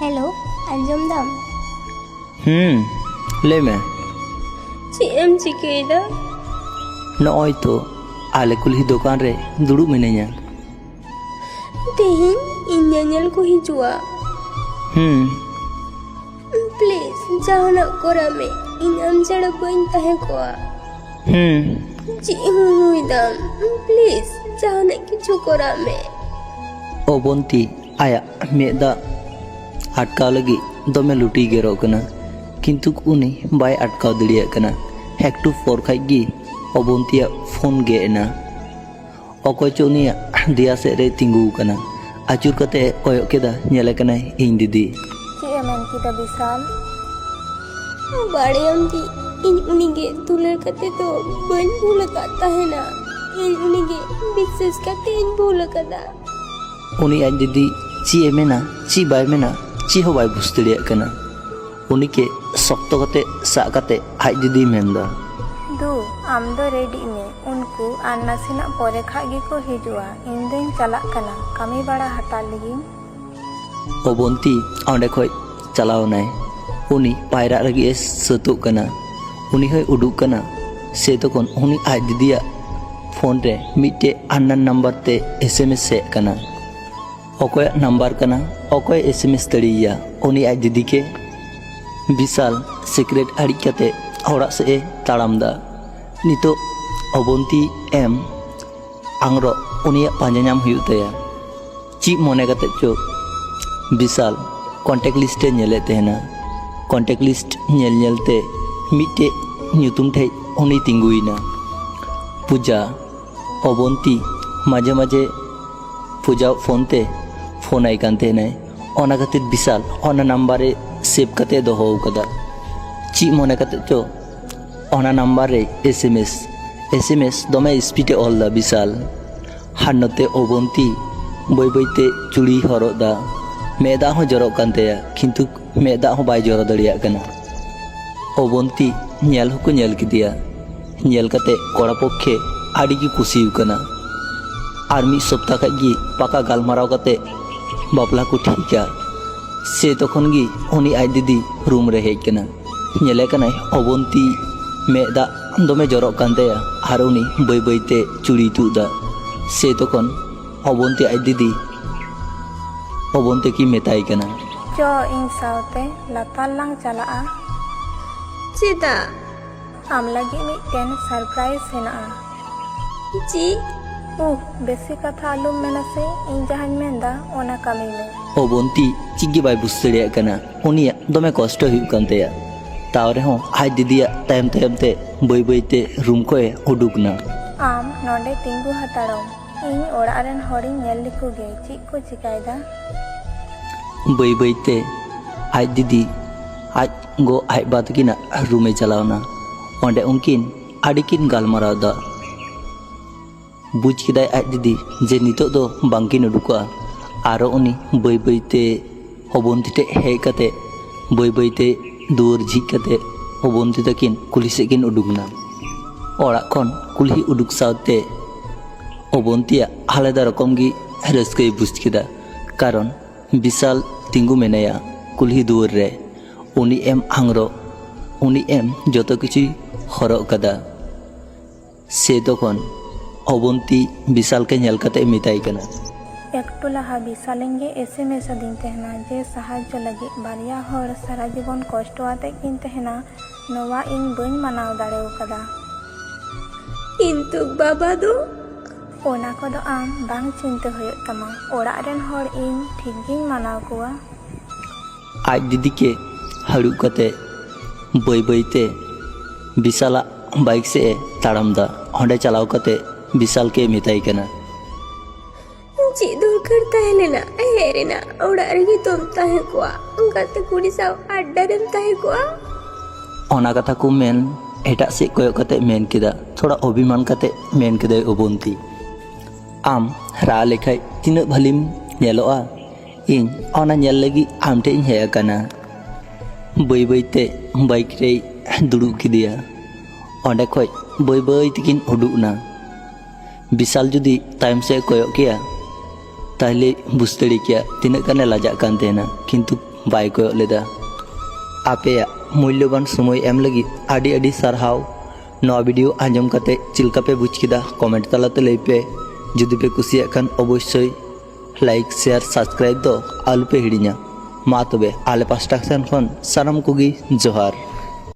Hello Anjum दाम लय में ची एम चिकेदा नॉय तो आले कुल्ही दुकान रे दुड़ू मिनैया तेहिन इंजनियल को हिजुआ प्लीज जहाना कोरा में इन आम चढ़ बन तहे कोआ जी हुई दाम प्लीज जहाना किछु कोरा में ओ बंती आया मेदा अटकाव लगी दमे लुटी गेरो कना किंतु उनी बाय अटकाव दड़िया कना हेक्टू फोर खागी अबंतिया फोन गे एना अकय चोनिया दिया से रे तिंगू कना आचुर कते कयक केदा नेले कना इन दीदी ची एमन किदा विशाल बाड़े अंती इन उनिगे दुलर कते तो बन भूल काता है ना इन उनिगे विशेष कते इन भूल कदा उनी आज दीदी ची एमेना ची बाय मेना ची हो बाय बुझ दड़िया कना उनी के सख्त कते सा कते आज दीदी मेंदा दू आम दो रेडी में उनको आर नासिना परे खागी को हिजुआ इन दिन चलाक कना कमी बड़ा हटा लगी अबंती अंडे खय चलाव नाय उनी पायरा लगी सतुक कना उनी हय उडुक कना से तखन उनी आज दीदिया फोन रे मिटे अन्ना नंबर ते एसएमएस से कना अकय नंबर कना अकय एसएमएस तड़िया उनी आज दीदी के विशाल सिक्रेट अड़ी कते औड़ा से ताड़ाम दा नितो अबंती एम आंग्रो उनिया पांजा नाम हुयु तया ची मने कते चो विशाल कॉन्टेक्ट लिस्ट नेले तेना कॉन्टेक्ट लिस्ट नेल नेलते मिटे न्यूतुम ठे उनी तिंगुइना पूजा अबंती माजे माजे पूजा फोनते फोन आई कानते नै ओना खातिर विशाल ओना नंबरे सेव कते दोहो कदा ची मने कते चो ओना नंबर रे एसएमएस दमे स्पीडे ऑल दा विशाल हानते अबंती बई बईते चुड़ी हरद दा मेदा हो जरो कानतेया किंतु मेदा हो बाय जरो दड़िया कना अबंती नेल होको नेल किदिया नेल कते कोड़ा पक्षे आड़ी की खुशी कना आर मी सप्ताह खागी पाका गालमाराव कते बापला को ठीका से तखन गी उनी आज दीदी रूम रे हेज कना नेले कना अबंती मेदा दमे जरो कानतेया आर उनी बई बईते चुड़ी तुदा से तखन अबंती आज दीदी अबंती की मेताई कना चो इन सावते लातार लांग चलाआ चेदा आम लगी मिटेन सरप्राइज हेना जी बेसी कथा आलुम मेना से इन जहां मेंदा ओना कमी में अबंती चिग्गी बाय बुझ दड़िया कना उनिया दमे कष्ट हुयु कानतेया तावरे हो आज दीदिया तायम तायम ते बई बईते रूम कोए उडुकना आम नोंडे तिंगु हताड़म इन ओड़ा रेन हॉरिन नेल लिखु गे ची को चिकायदा बई बईते आज दीदी आज गो आज बात किना रूमे चलावना ओंडे उनकिन आडिकिन गालमाराव दा बुझ किदाय आज दीदी जे नितो दो बांकिन उडुका आरो उनी बई बईते अबंती ते हेज कते बई बईते दुआर झिक कते अबंती तकिन कुल्ही से किन उडुकना ओड़ा खन कुल्ही उडुक सावते अबंतिया आलादा रकम गी रस्कई बुझ किदा कारण विशाल तिंगु मेनाया कुल्ही दुआर रे उनी एम आंग्रो उनी एम जतो किछु हरक कदा से तखन अबंती विशाल के नेल कते मिताई कना एकटू लहा विशालेंगे एसएमएस दिन तेहना जे साहाय्य लगी बारिया हर सारा जीवन कष्ट आते किन तेहना नोवा इन बन मनाव दाड़ेव कदा किंतु बाबा दो ओना को दो आम बांग चिंता होय तमा ओड़ा रेन हर इन ठीक गिन मनाव कोआ आज दीदी के हड़ू कते बई बईते विशाला बाइक से ताड़ाम दा ओंडे चलाव कते विशाल के मिताई कना ची दूर करता है लेना हेरेना ओड़ा रगी तुम ताहे कोआ गाते कुड़ी साव अड्डा रेम ताहे कोआ ओना कथा को मेन एटा से कोय कते मेन किदा थोड़ा अभिमान कते मेन किदा अबंती आम रा लेखाय तिना भलिम नेलोआ इन ओना नेल लगी आमटे हे कना बई बईते बाइक रे दुडु किदिया ओंडे खय बई बई तिकिन उडुकना विशाल जुदी टाइम से कोयक किया ताहले बुझ दड़ी किया तीना गाने लाजा कान तेना किंतु ᱵᱟᱭ ᱠᱚᱭᱚᱜ ᱞᱮᱫᱟ᱾ ᱟᱯᱮᱭᱟᱜ ᱢᱩᱞᱞᱚᱵᱟᱱ ᱥᱚᱢᱚᱭ ᱮᱢ ᱞᱟᱹᱜᱤᱫ ᱟᱹᱰᱤ ᱟᱹᱰᱤ ᱥᱟᱨᱦᱟᱣ। ᱱᱚᱣᱟ ᱵᱷᱤᱰᱤᱭᱳ ᱟᱸᱡᱚᱢ ᱠᱟᱛᱮ ᱪᱮᱫ ᱞᱮᱠᱟ ᱯᱮ ᱵᱩᱡᱽ ᱠᱮᱫᱟ ᱠᱚᱢᱮᱱᱴ ᱛᱟᱞᱟᱛᱮ ᱞᱟᱹᱭ ᱯᱮ। ᱡᱩᱫᱤ ᱯᱮ ᱠᱩᱥᱤᱭᱟᱜ ᱠᱷᱟᱱ ᱚᱵᱚᱥᱥᱳᱭ ᱞᱟᱭᱤᱠ ᱥᱮᱭᱟᱨ ᱥᱟᱵᱥᱠᱨᱟᱭᱤᱵ ᱫᱚ ᱟᱞᱚᱯᱮ ᱦᱤᱲᱤᱧᱟ। ᱢᱟ ᱛᱚᱵᱮ ᱟᱞᱮ ᱯᱟᱥᱴᱟ ᱥᱮᱱ ᱠᱷᱚᱱ ᱥᱟᱱᱟᱢ ᱠᱚᱜᱮ ᱡᱚᱦᱟᱨ।